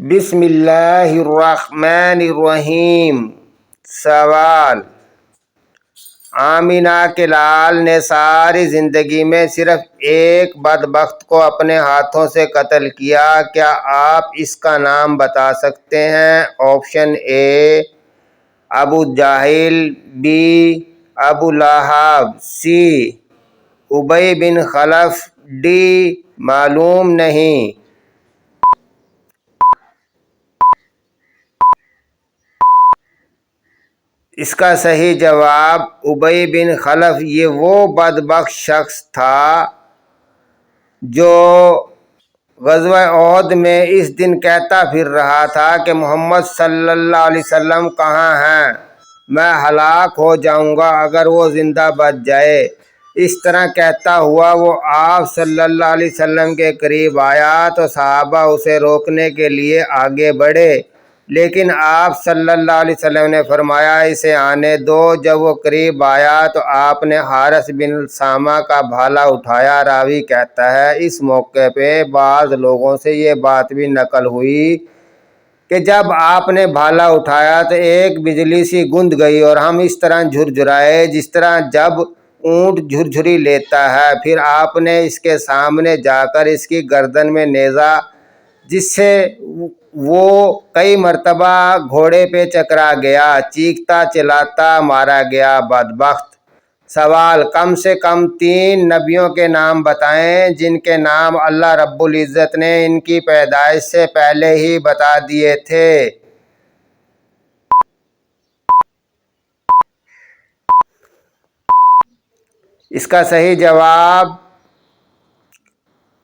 بسم اللہ الرحمن الرحیم۔ سوال: آمینہ کے لال نے ساری زندگی میں صرف ایک بدبخت کو اپنے ہاتھوں سے قتل کیا، کیا آپ اس کا نام بتا سکتے ہیں؟ Option a Abu Jahl, be above لہب، سی ابی بن خلف، ڈی معلوم نہیں۔ اس کا صحیح جواب ابی بن خلف۔ یہ وہ بدبخت شخص تھا جو غزوہ احد میں اس دن کہتا پھر رہا تھا کہ محمد صلی اللہ علیہ وسلم کہاں ہیں، میں ہلاک ہو جاؤں گا اگر وہ زندہ بچ جائے۔ اس طرح کہتا ہوا وہ آپ صلی اللہ علیہ وسلم کے قریب آیا تو صحابہ اسے روکنے کے لیے آگے بڑھے، لیکن آپ صلی اللہ علیہ وسلم نے فرمایا اسے آنے دو۔ جب وہ قریب آیا تو آپ نے حارث بن السامہ کا بھالا اٹھایا۔ راوی کہتا ہے اس موقع پہ بعض لوگوں سے یہ بات بھی نقل ہوئی کہ جب آپ نے بھالا اٹھایا تو ایک بجلی سی گونج گئی اور ہم اس طرح جھرجھرائے جس طرح جب اونٹ جھرجھری لیتا ہے۔ پھر آپ نے اس کے سامنے جا کر اس کی گردن میں نیزہ، جس سے وہ کئی مرتبہ گھوڑے پہ چکرا گیا، چیختا چلاتا مارا گیا، بدبخت۔ سوال: کم سے کم 3 نبیوں کے نام بتائیں جن کے نام اللہ رب العزت نے ان کی پیدائش سے پہلے ہی بتا دیے تھے۔ اس کا صحیح جواب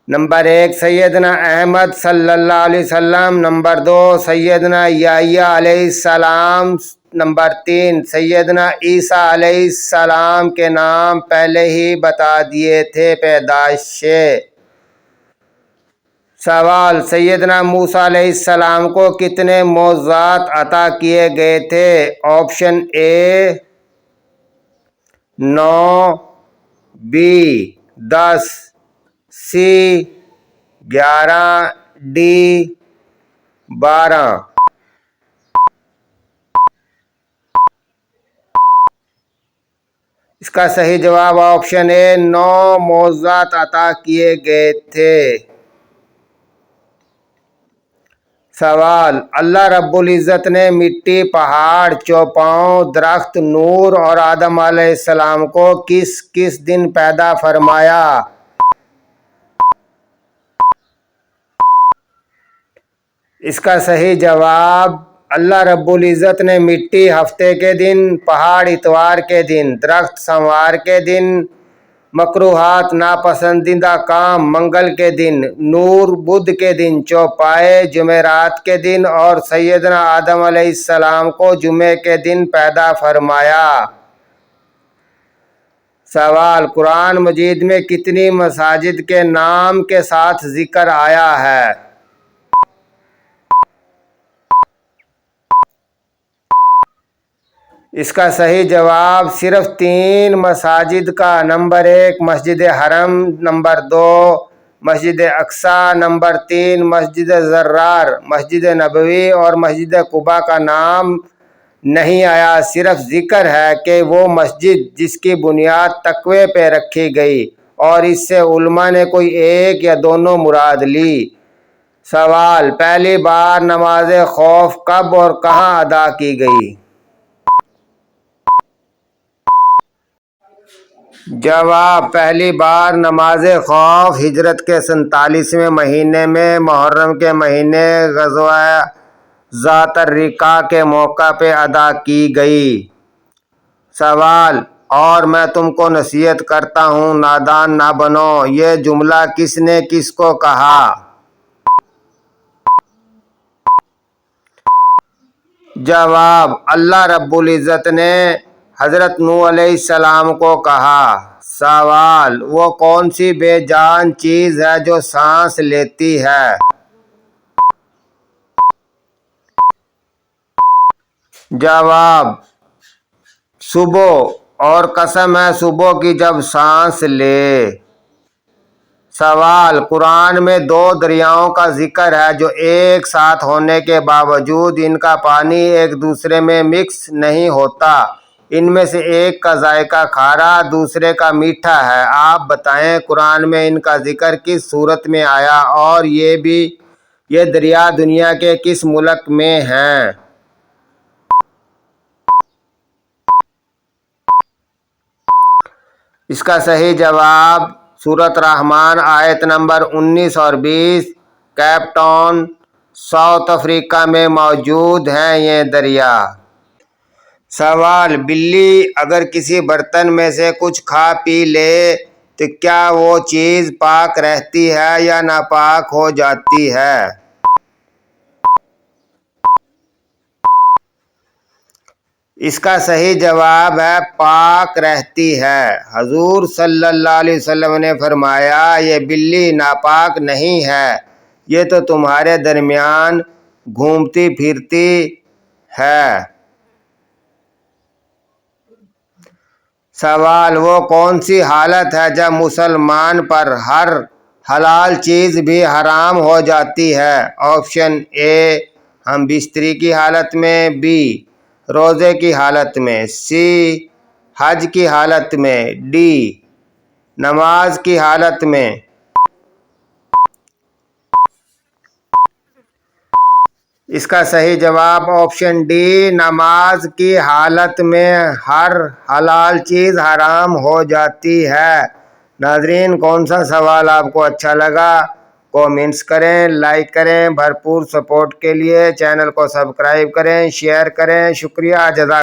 نمبر 1 سیدنا احمد صلی اللہ علیہ وسلم، نمبر 2 سیدنا یحییٰ علیہ السلام، نمبر 3 سیدنا عیسیٰ علیہ السلام کے نام پہلے ہی بتا دیے تھے پیدائش سے۔ سوال: سیدنا موسیٰ علیہ السلام کو کتنے معجزات عطا کیے گئے تھے؟ Option A 9، B 10، C 11، D 12۔ اس کا صحیح جواب آپشن اے 9 معجزات عطا کیے گئے تھے۔ سوال: اللہ رب العزت نے مٹی، پہاڑ، چوپاؤں، درخت، نور اور آدم علیہ السلام کو کس کس دن پیدا فرمایا؟ اس کا صحیح جواب اللہ رب العزت نے مٹی ہفتے کے دن، پہاڑ اتوار کے دن، درخت سوموار کے دن، مکروہات ناپسندیدہ کام منگل کے دن، نور بدھ کے دن، چوپائے جمعرات کے دن اور سیدنا آدم علیہ السلام کو جمعے کے دن پیدا فرمایا۔ سوال: قرآن مجید میں کتنی مساجد کے نام کے ساتھ ذکر آیا ہے؟ اس کا صحیح جواب صرف 3 مساجد کا۔ نمبر 1 مسجد حرم، نمبر 2 مسجد اقصیٰ، نمبر 3 مسجد ضرار، مسجد نبوی اور مسجد قباء کا نام نہیں آیا۔ صرف ذکر ہے کہ وہ مسجد جس کی بنیاد تقوی پہ رکھی گئی، اور اس سے علماء نے کوئی ایک یا دونوں مراد لی۔ سوال: پہلی بار نماز خوف کب اور کہاں ادا کی گئی؟ جواب: پہلی بار نماز خوف ہجرت کے 47ویں مہینے میں محرم کے مہینے غزوہ ذات الرقاع کے موقع پہ ادا کی گئی۔ سوال: اور میں تم کو نصیحت کرتا ہوں نادان نہ بنو، یہ جملہ کس نے کس کو کہا؟ جواب: اللہ رب العزت نے حضرت نوح علیہ السلام کو کہا۔ سوال: وہ کون سی بے جان چیز ہے جو سانس لیتی ہے؟ جواب: صبح، اور قسم ہے صبح کی جب سانس لے۔ سوال: قرآن میں 2 دریاؤں کا ذکر ہے جو ایک ساتھ ہونے کے باوجود ان کا پانی ایک دوسرے میں مکس نہیں ہوتا۔ ان میں سے ایک کا ذائقہ کھارا، دوسرے کا میٹھا ہے۔ آپ بتائیں قرآن میں ان کا ذکر کس صورت میں آیا اور یہ دریا دنیا کے کس ملک میں ہیں؟ اس کا صحیح جواب سورۃ رحمان آیت نمبر 19 اور 20۔ کیپ ٹاؤن، ساؤتھ افریقہ میں موجود ہیں یہ دریا۔ سوال: بلی اگر کسی برتن میں سے کچھ کھا پی لے تو کیا وہ چیز پاک رہتی ہے یا ناپاک ہو جاتی ہے؟ اس کا صحیح جواب ہے پاک رہتی ہے۔ حضور صلی اللہ علیہ وسلم نے فرمایا، یہ بلی ناپاک نہیں ہے، یہ تو تمہارے درمیان گھومتی پھرتی ہے۔ سوال: وہ کون سی حالت ہے جب مسلمان پر ہر حلال چیز بھی حرام ہو جاتی ہے؟ آپشن اے ہم بستری کی حالت میں، بی روزے کی حالت میں، سی حج کی حالت میں، ڈی نماز کی حالت میں۔ اس کا صحیح جواب آپشن ڈی نماز کی حالت میں ہر حلال چیز حرام ہو جاتی ہے۔ ناظرین، کون سا سوال آپ کو اچھا لگا؟ کومنٹس کریں، لائک کریں۔ بھرپور سپورٹ کے لیے چینل کو سبسکرائب کریں، شیئر کریں۔ شکریہ، جزاک